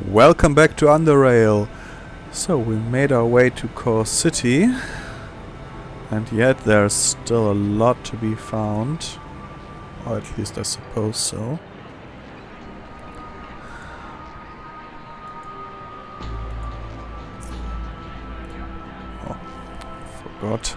Welcome back to Underrail. So we made our way to Core City, and yet there's still a lot to be found, or at least I suppose so. Oh, forgot.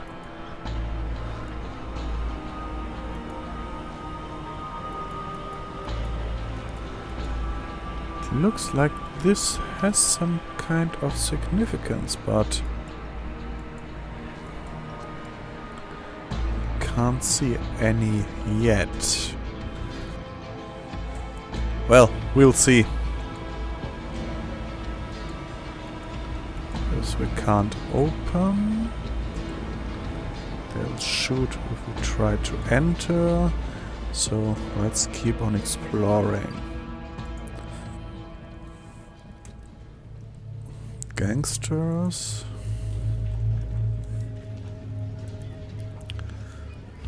It looks like this has some kind of significance, but can't see any yet. Well, we'll see. This we can't open. They'll shoot if we try to enter. So let's keep on exploring. Gangsters.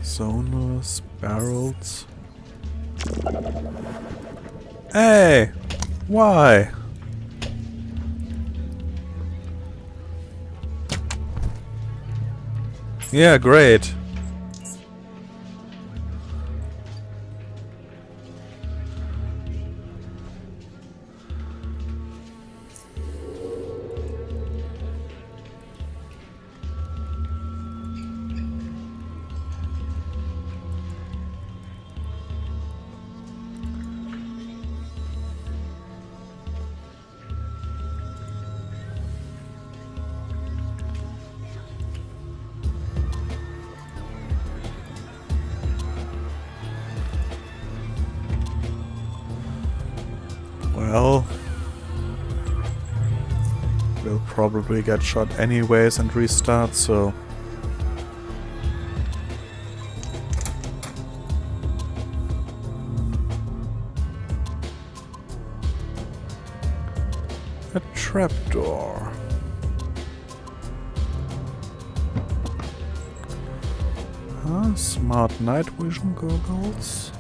Zoners, barrels. Hey! Why? Yeah, great. Well, we'll probably get shot anyways and restart, so... A trapdoor. Smart night vision goggles.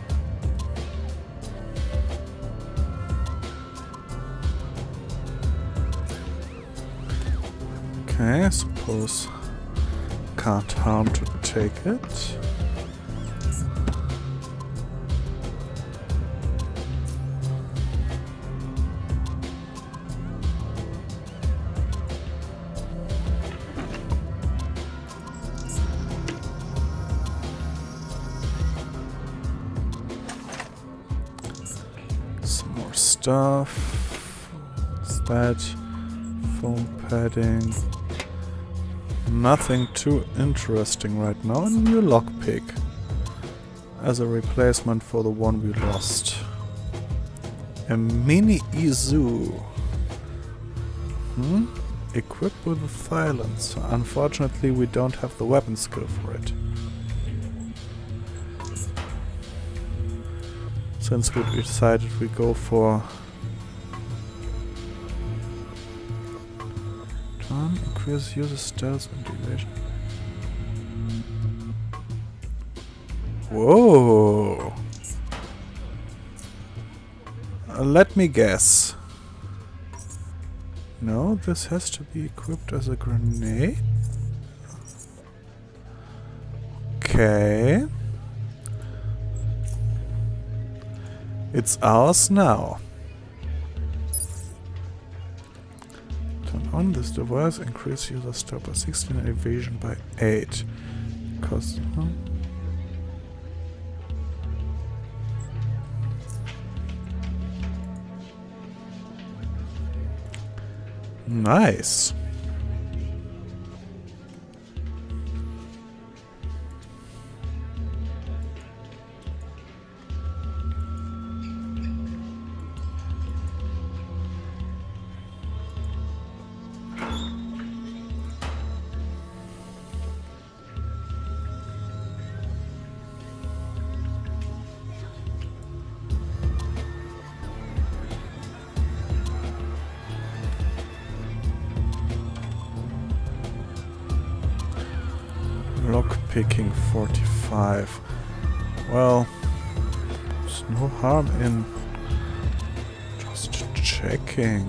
Okay, I suppose can't harm to take it. Some more stuff. What's that? Foam padding. Nothing too interesting right now. A new lockpick as a replacement for the one we lost. A mini Izu. Equipped with a silencer. Unfortunately, we don't have the weapon skill for it. Since we decided we go for increase user stealth and evasion. Whoa! Let me guess. No, this has to be equipped as a grenade. Okay. It's ours now. Turn on this device, increase user stealth by 16 and evasion by 8. Cost. Nice. Lockpicking 45. Well, there's no harm in just Checking.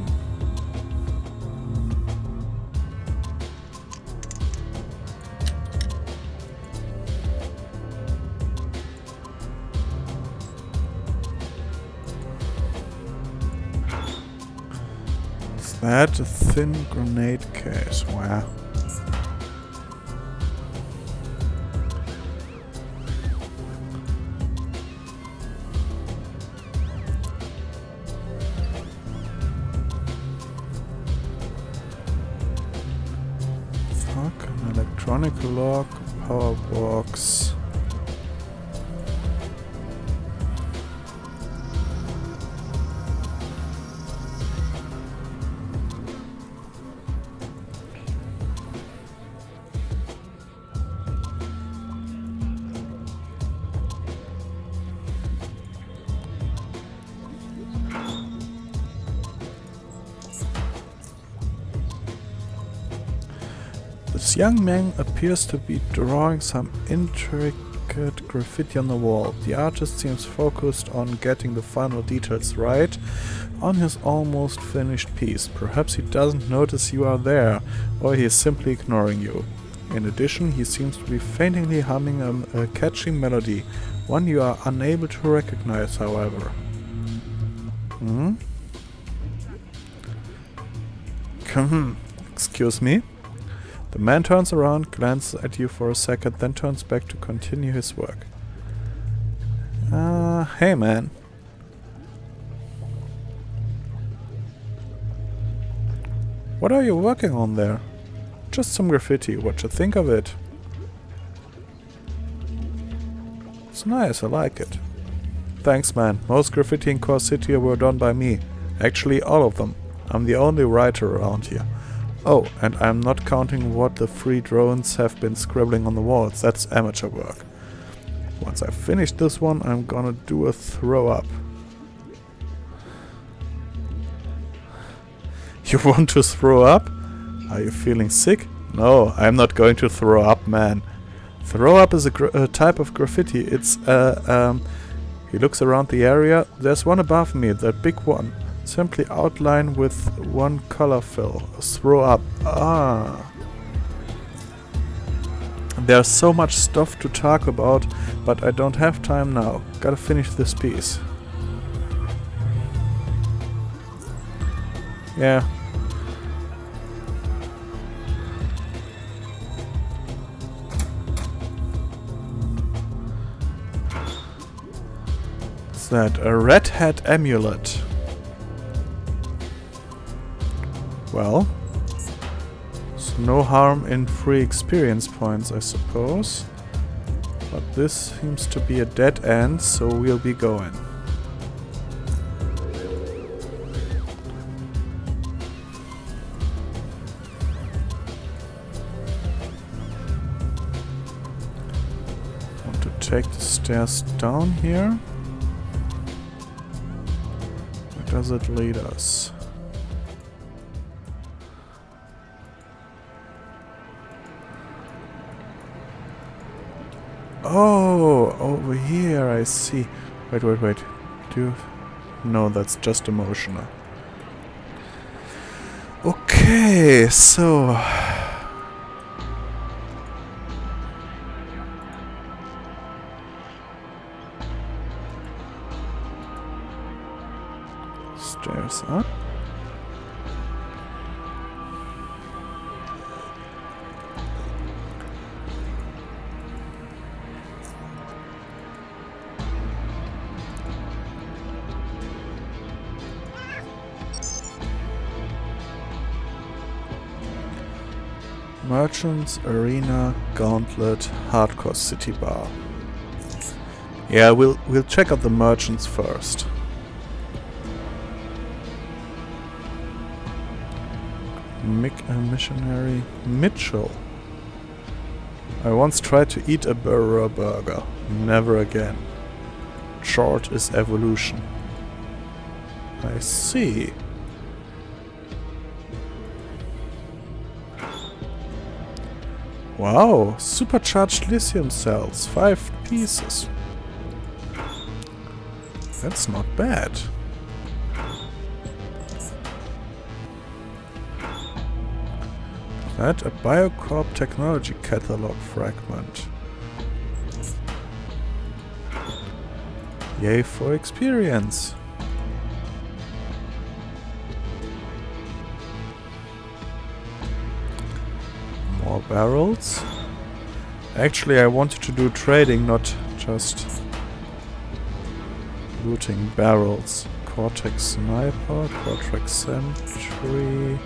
Is that a thin grenade case? Wow. An electronic lock, power box. This young man appears to be drawing some intricate graffiti on the wall. The artist seems focused on getting the final details right on his almost finished piece. Perhaps he doesn't notice you are there, or he is simply ignoring you. In addition, he seems to be faintly humming a catchy melody, one you are unable to recognize, however. Excuse me? The man turns around, glances at you for a second, then turns back to continue his work. Hey man. What are you working on there? Just some graffiti, what you think of it? It's nice, I like it. Thanks man, most graffiti in Core City were done by me. Actually all of them. I'm the only writer around here. Oh, and I'm not counting what the 3 drones have been scribbling on the walls. That's amateur work. Once I finish this one, I'm gonna do a throw up. You want to throw up? Are you feeling sick? No, I'm not going to throw up, man. Throw up is a type of graffiti. It's, he looks around the area. There's one above me, that big one. Simply outline with one color fill. Throw up. There's so much stuff to talk about, but I don't have time now. Gotta finish this piece. Yeah. What's that? A red hat amulet. Well, there's no harm in free experience points, I suppose. But this seems to be a dead end, so we'll be going. Want to take the stairs down here? Where does it lead us? Oh, over here, I see. Wait. No, that's just emotional. Okay, so... Stairs up. Merchants, Arena, Gauntlet, Hardcore City Bar. Yeah, we'll check out the merchants first. Missionary Mitchell. I once tried to eat a burger. Never again. Short is evolution. I see. Wow, supercharged lithium cells, 5 pieces. That's not bad. that? A Biocorp technology catalog fragment. Yay for experience! More barrels. Actually, I wanted to do trading, not just looting barrels. Cortex Sniper, Cortex Sentry.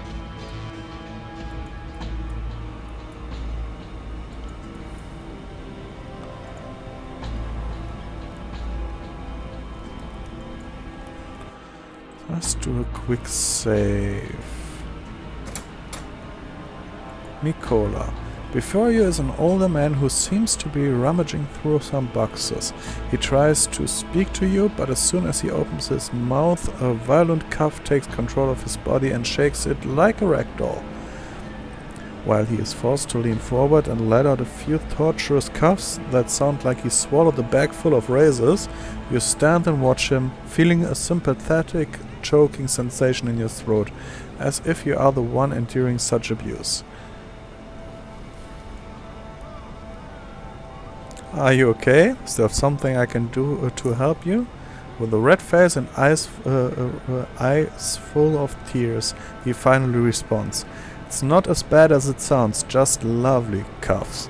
Let's do a quick save. Mikola. Before you is an older man who seems to be rummaging through some boxes. He tries to speak to you, but as soon as he opens his mouth, a violent cough takes control of his body and shakes it like a rag doll. While he is forced to lean forward and let out a few torturous coughs that sound like he swallowed a bag full of razors, you stand and watch him, feeling a sympathetic, choking sensation in your throat, as if you are the one enduring such abuse. Are you okay? Is there something I can do to help you? With a red face and eyes full of tears, he finally responds. It's not as bad as it sounds, just lovely coughs.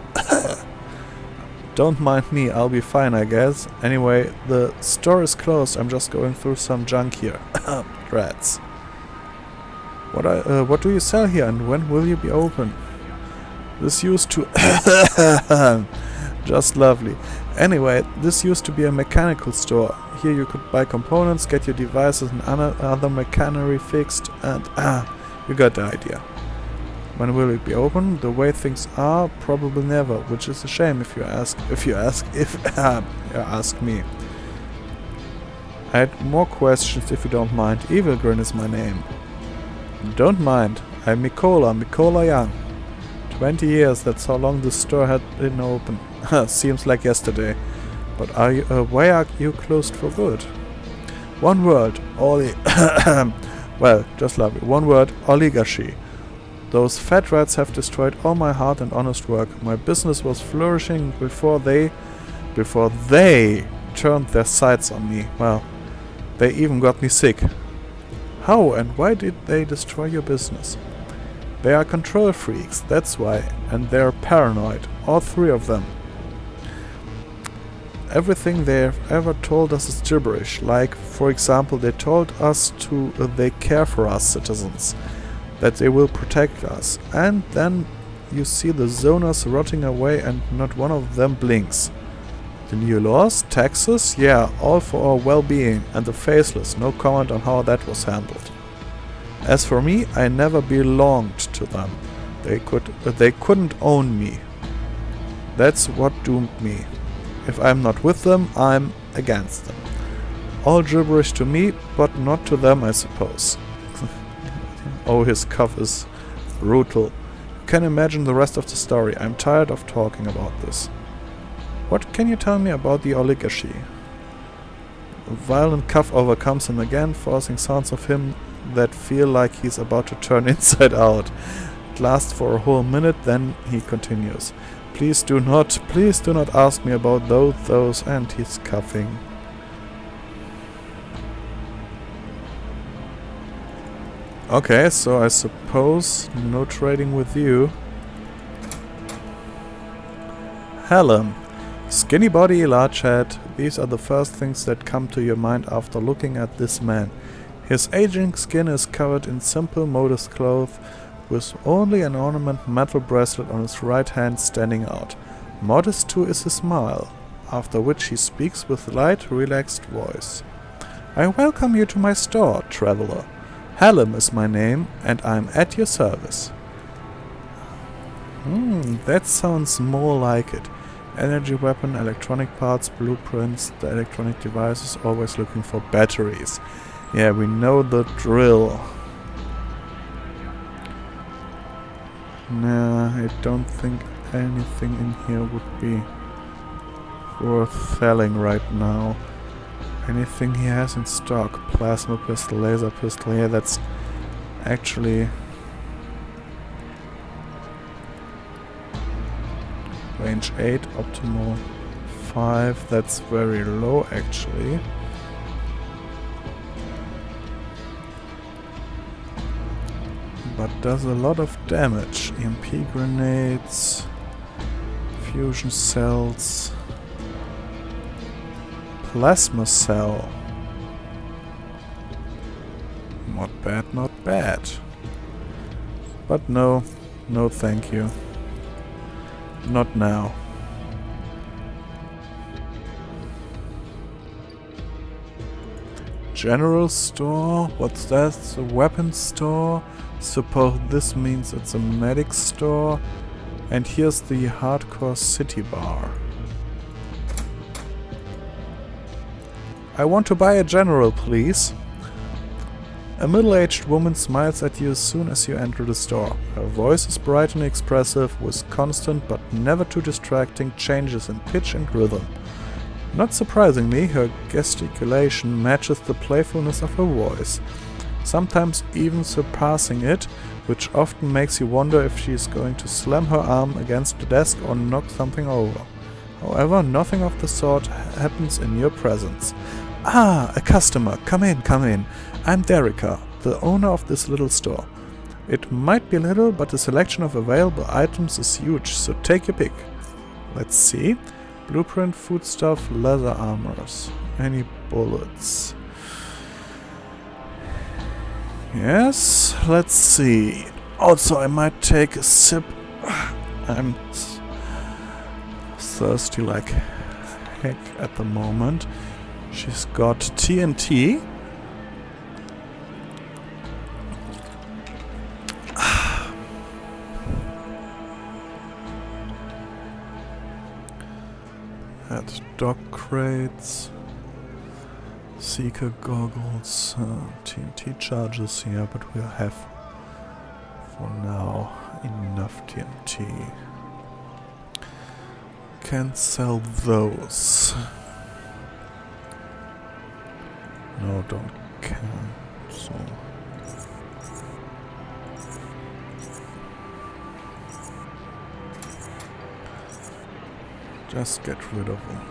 Don't mind me, I'll be fine, I guess. Anyway, the store is closed, I'm just going through some junk here. Rats. What do you sell here and when will you be open? This used to... Just lovely. Anyway, this used to be a mechanical store. Here you could buy components, get your devices and other machinery fixed, and you got the idea. When will it be open? The way things are, probably never, which is a shame if you ask me. I had more questions if you don't mind. Evilgrin is my name. Don't mind. I'm Mikola Young. 20 years, that's how long this store had been open. Seems like yesterday. But why are you closed for good? One word, well, just lovely. One word, oligarchy. Those fat rats have destroyed all my hard and honest work. My business was flourishing before they turned their sights on me. Well, they even got me sick. How and why did they destroy your business? They are control freaks, that's why, and they're paranoid, all three of them. Everything they've ever told us is gibberish, like, for example, they told us they care for us citizens, that they will protect us, and then you see the zoners rotting away and not one of them blinks. The new laws, taxes, yeah, all for our well-being, and the faceless, no comment on how that was handled. As for me, I never belonged to them. They couldn't own me. That's what doomed me. If I'm not with them, I'm against them. All gibberish to me, but not to them, I suppose. Oh, his cough is brutal. You can imagine the rest of the story. I'm tired of talking about this. What can you tell me about the oligarchy? A violent cough overcomes him again, forcing sounds of him that feel like he's about to turn inside out. It lasts for a whole minute, then he continues. Please do not ask me about those, and he's coughing. Okay, so I suppose no trading with you. Helen. Skinny body, large head. These are the first things that come to your mind after looking at this man. His aging skin is covered in simple modest clothes, with only an ornament metal bracelet on his right hand standing out. Modest too is his smile, after which he speaks with light, relaxed voice. I welcome you to my store, traveler. Hallam is my name, and I'm at your service. That sounds more like it. Energy weapon, electronic parts, blueprints, the electronic devices, always looking for batteries. Yeah, we know the drill. Nah, I don't think anything in here would be worth selling right now. Anything he has in stock. Plasma pistol, laser pistol. Yeah, that's actually Range 8, optimal 5. That's very low actually. But does a lot of damage. EMP grenades, fusion cells, plasma cell. Not bad, not bad. But no, no thank you. Not now. General store? What's that? The weapons store? Suppose this means it's a medic store. And here's the hardcore city bar. I want to buy a general, please. A middle-aged woman smiles at you as soon as you enter the store. Her voice is bright and expressive, with constant but never too distracting changes in pitch and rhythm. Not surprisingly, her gesticulation matches the playfulness of her voice, sometimes even surpassing it, which often makes you wonder if she is going to slam her arm against the desk or knock something over. However, nothing of the sort happens in your presence. Ah, a customer! Come in, come in. I'm Derica, the owner of this little store. It might be little, but the selection of available items is huge, so take your pick. Let's see. Blueprint, foodstuff, leather armors. Any bullets? Yes, let's see. Also, I might take a sip. I'm thirsty like heck at the moment. She's got TNT. At dog crates, Seeker goggles, TNT charges here, but we'll have for now enough TNT. Can't sell those. No, don't cancel. Just get rid of them.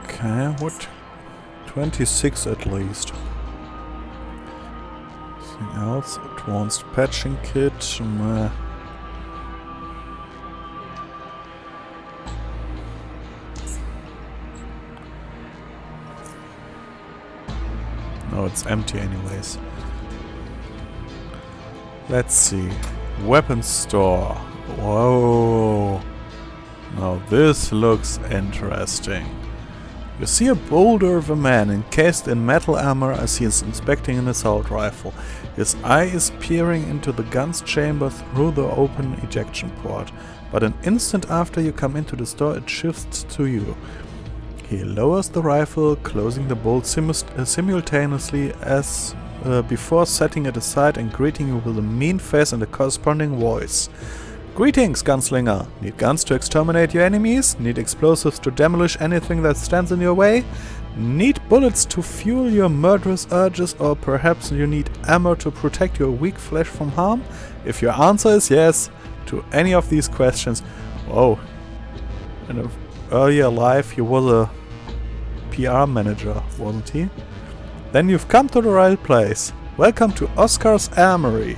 Okay, what? 26 at least. Anything else? Advanced patching kit. Meh. No, it's empty anyways. Let's see. Weapons store. Whoa. Now this looks interesting. You see a boulder of a man encased in metal armor as he is inspecting an assault rifle. His eye is peering into the gun's chamber through the open ejection port, but an instant after you come into the store it shifts to you. He lowers the rifle, closing the bolt simultaneously as before setting it aside and greeting you with a mean face and a corresponding voice. Greetings, gunslinger! Need guns to exterminate your enemies? Need explosives to demolish anything that stands in your way? Need bullets to fuel your murderous urges, or perhaps you need ammo to protect your weak flesh from harm? If your answer is yes to any of these questions... Whoa. In an earlier life he was a PR manager, wasn't he? Then you've come to the right place. Welcome to Oscar's Armory.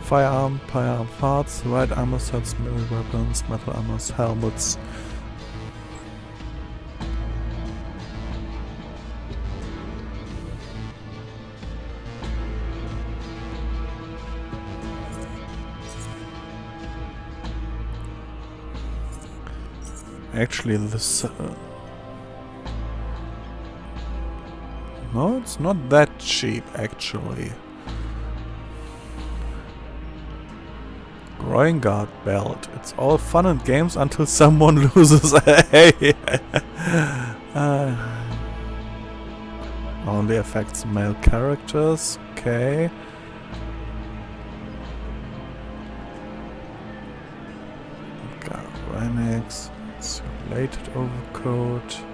Firearm parts, right armor sets, melee weapons, metal armors, helmets. Actually, this... no, it's not that cheap, actually. Groin guard belt. It's all fun and games until someone loses. Hey! Only affects male characters. Okay. Renix. Insulated overcoat.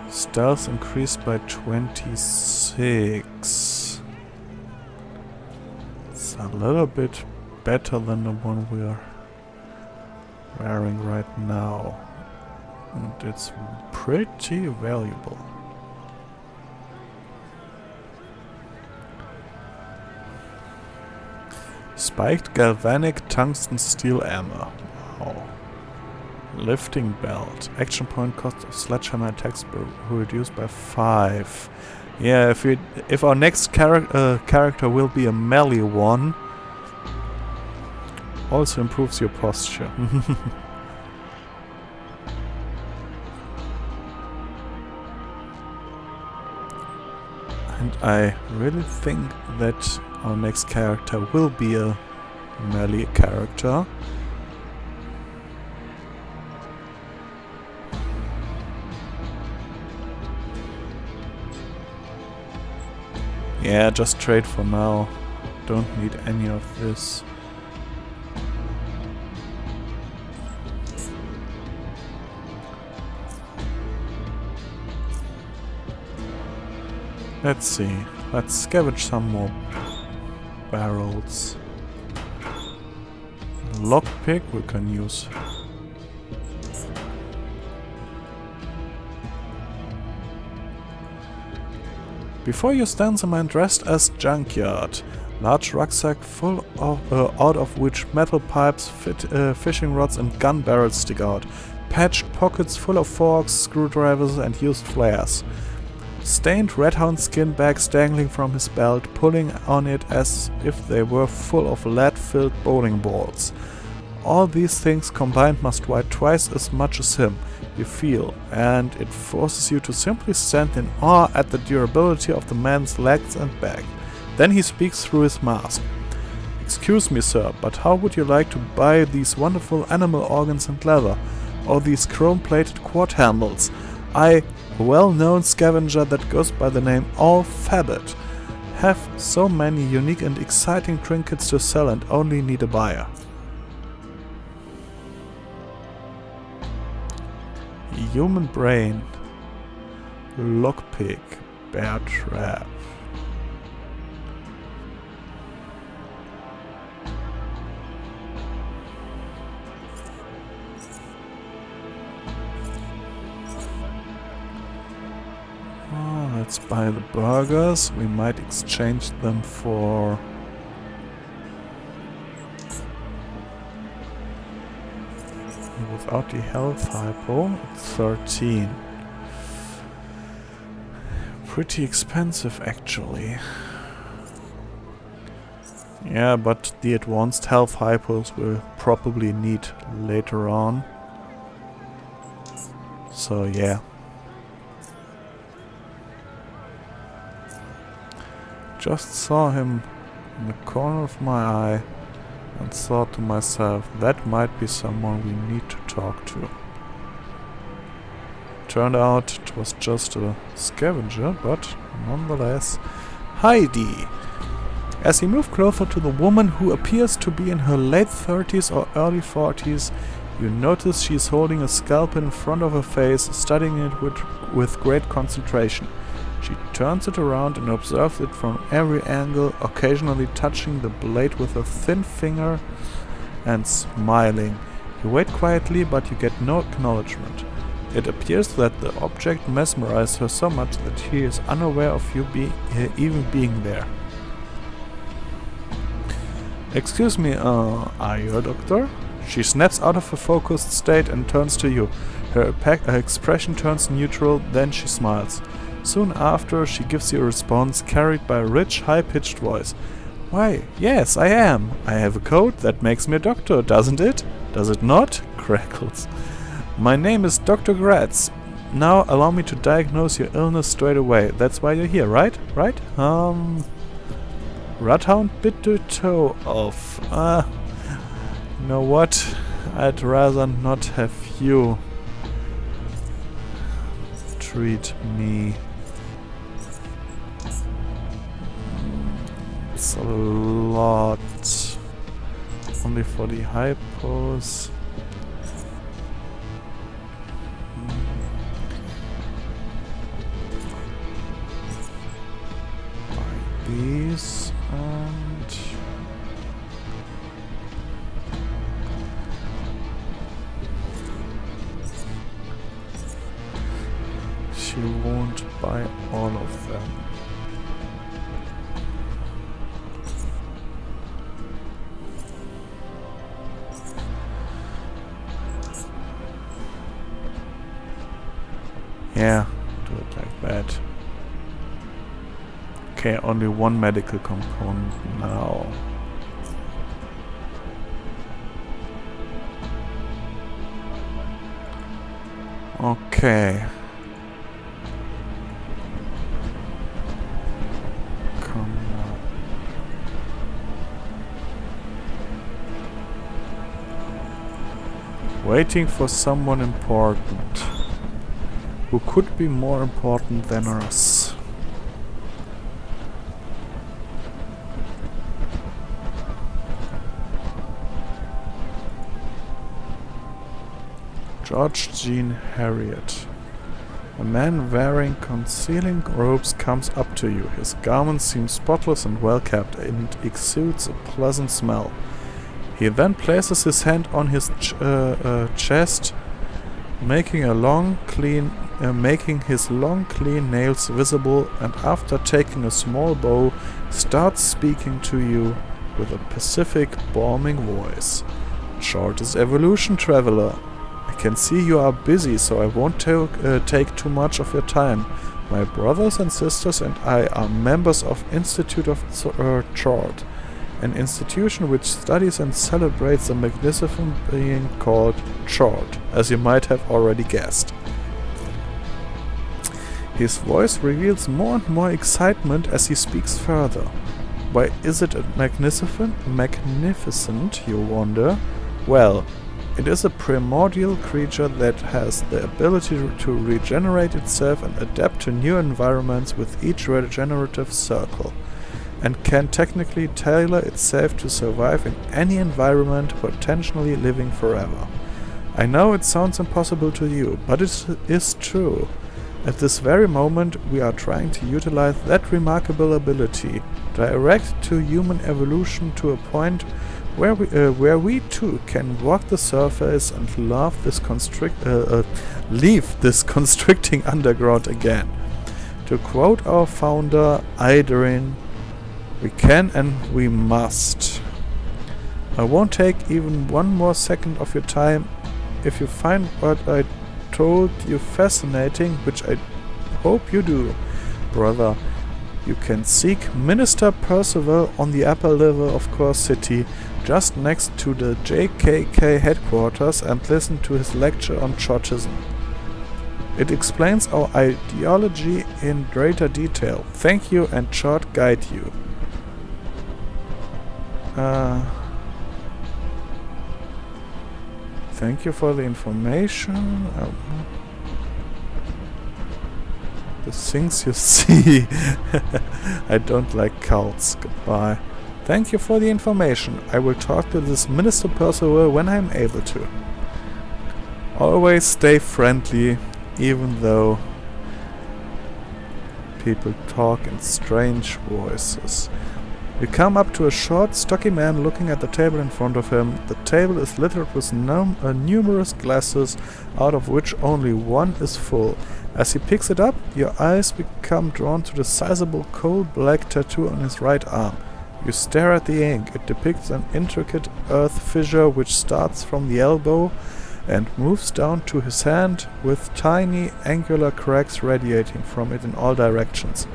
Stealth increased by 26. a little bit better than the one we are wearing right now. And it's pretty valuable. Spiked galvanic tungsten steel armor. Wow. Lifting belt. Action point cost of sledgehammer attacks reduced by 5. Yeah, if our next character will be a melee one, also improves your posture. And I really think that our next character will be a melee character. Yeah, just trade for now. Don't need any of this. Let's see. Let's scavenge some more barrels. Lockpick we can use. Before you stands a man dressed as junkyard. Large rucksack full of out of which metal pipes, fishing rods and gun barrels stick out. Patched pockets full of forks, screwdrivers and used flares. Stained redhound skin bags dangling from his belt, pulling on it as if they were full of lead-filled bowling balls. All these things combined must weigh twice as much as him, you feel, and it forces you to simply stand in awe at the durability of the man's legs and back. Then he speaks through his mask. "Excuse me, sir, but how would you like to buy these wonderful animal organs and leather, or these chrome-plated quad handles? I, a well-known scavenger that goes by the name All Fabbit, have so many unique and exciting trinkets to sell and only need a buyer." Human brain. Lockpick. Bear trap. Oh, let's buy the burgers. We might exchange them for... Without the health hypo, it's 13. Pretty expensive actually. Yeah, but the advanced health hypos we'll probably need later on. So yeah. Just saw him in the corner of my eye and thought to myself, that might be someone we need to talk to. Turned out it was just a scavenger, but nonetheless. Heidi! As he moved closer to the woman who appears to be in her late 30s or early 40s, you notice she is holding a scalpel in front of her face, studying it with great concentration. She turns it around and observes it from every angle, occasionally touching the blade with a thin finger and smiling. You wait quietly, but you get no acknowledgement. It appears that the object mesmerized her so much that she is unaware of you even being there. "Excuse me, are you a doctor?" She snaps out of a focused state and turns to you. Her expression turns neutral, then she smiles. Soon after, she gives you a response carried by a rich, high-pitched voice. "Why, yes, I am. I have a coat that makes me a doctor, doesn't it? Does it not?" Crackles. "My name is Dr. Gratz. Now allow me to diagnose your illness straight away. That's why you're here, right? Right? Radhound bit to toe off. You know what? I'd rather not have you treat me. It's a lot. Only for the hypos. Buy these and he won't buy all of them. Yeah, do it like that. Okay, only one medical component now. Okay. Come now. Waiting for someone important. Who could be more important than us? George Jean Harriet. A man wearing concealing robes comes up to you. His garments seem spotless and well kept and exudes a pleasant smell. He then places his hand on his chest, making his long clean nails visible, and after taking a small bow, starts speaking to you with a pacific, balming voice. Short is evolution, traveler. I can see you are busy, so I won't take too much of your time. My brothers and sisters and I are members of Institute of Chord, an institution which studies and celebrates the magnificent being called Chord, as you might have already guessed. His voice reveals more and more excitement as he speaks further. Why is it magnificent, you wonder? Well, it is a primordial creature that has the ability to regenerate itself and adapt to new environments with each regenerative cycle, and can technically tailor itself to survive in any environment, potentially living forever. I know it sounds impossible to you, but it is true. At this very moment, we are trying to utilize that remarkable ability, direct to human evolution to a point where we too can walk the surface and leave this constricting underground again. To quote our founder, Idrin, we can and we must. I won't take even one more second of your time. If you find what I told you fascinating, which I hope you do, brother, you can seek Minister Percival on the upper level of Core City, just next to the JKK headquarters, and listen to his lecture on Chortism. It explains our ideology in greater detail. Thank you, and Chord guide you. Thank you for the information. The things you see. I don't like cults. Goodbye. Thank you for the information. I will talk to this Minister Percival when I am able to. Always stay friendly, even though people talk in strange voices. You come up to a short, stocky man looking at the table in front of him. The table is littered with numerous glasses, out of which only one is full. As he picks it up, your eyes become drawn to the sizable coal-black tattoo on his right arm. You stare at the ink. It depicts an intricate earth fissure which starts from the elbow and moves down to his hand, with tiny angular cracks radiating from it in all directions.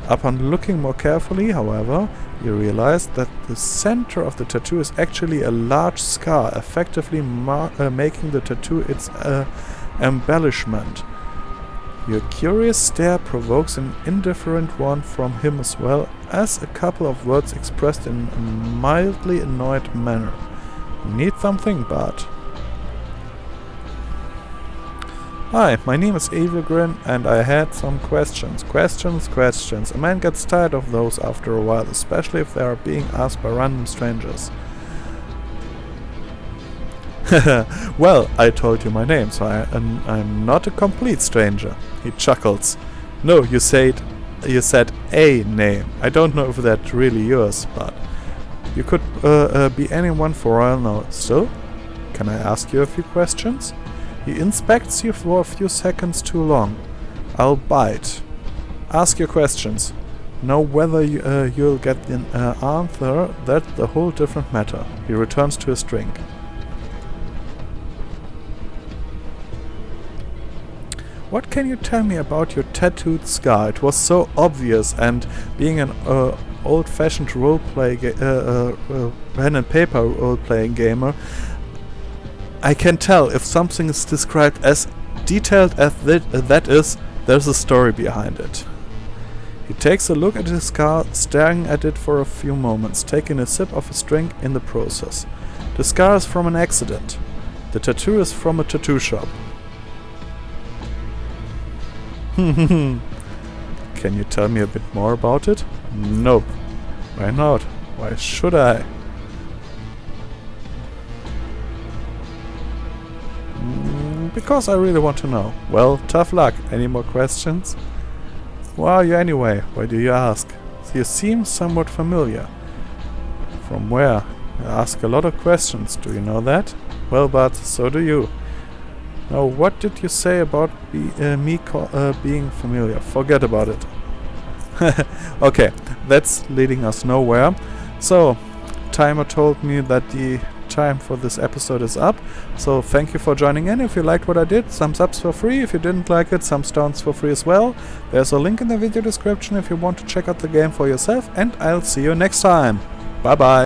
Upon looking more carefully, however, you realize that the center of the tattoo is actually a large scar, effectively making the tattoo its embellishment. Your curious stare provokes an indifferent one from him, as well as a couple of words expressed in a mildly annoyed manner. Need something, Bart? Hi, my name is Evelgrin, and I had some questions. Questions. A man gets tired of those after a while, especially if they are being asked by random strangers. Well, I told you my name, so I'm not a complete stranger. He chuckles. No, you said a name. I don't know if that's really yours, but you could be anyone for all I know. Still, can I ask you a few questions? He inspects you for a few seconds too long. I'll bite. Ask your questions. Know whether you'll get an answer. That's the whole different matter. He returns to his drink. What can you tell me about your tattooed scar? It was so obvious, and being an old-fashioned roleplay pen and paper role-playing gamer, I can tell if something is described as detailed as that is, there's a story behind it. He takes a look at his scar, staring at it for a few moments, taking a sip of his drink in the process. The scar is from an accident. The tattoo is from a tattoo shop. Can you tell me a bit more about it? Nope. Why not? Why should I? Because I really want to know. Well, tough luck. Any more questions? Who are you anyway? Why do you ask? You seem somewhat familiar. From where? I ask a lot of questions. Do you know that? Well, but so do you. Now, what did you say about me being familiar? Forget about it. Okay, that's leading us nowhere. So, timer told me that the time for this episode is up. So, thank you for joining in. If you liked what I did, thumbs ups for free. If you didn't like it, thumbs downs for free as well. There's a link in the video description if you want to check out the game for yourself. And I'll see you next time. Bye bye.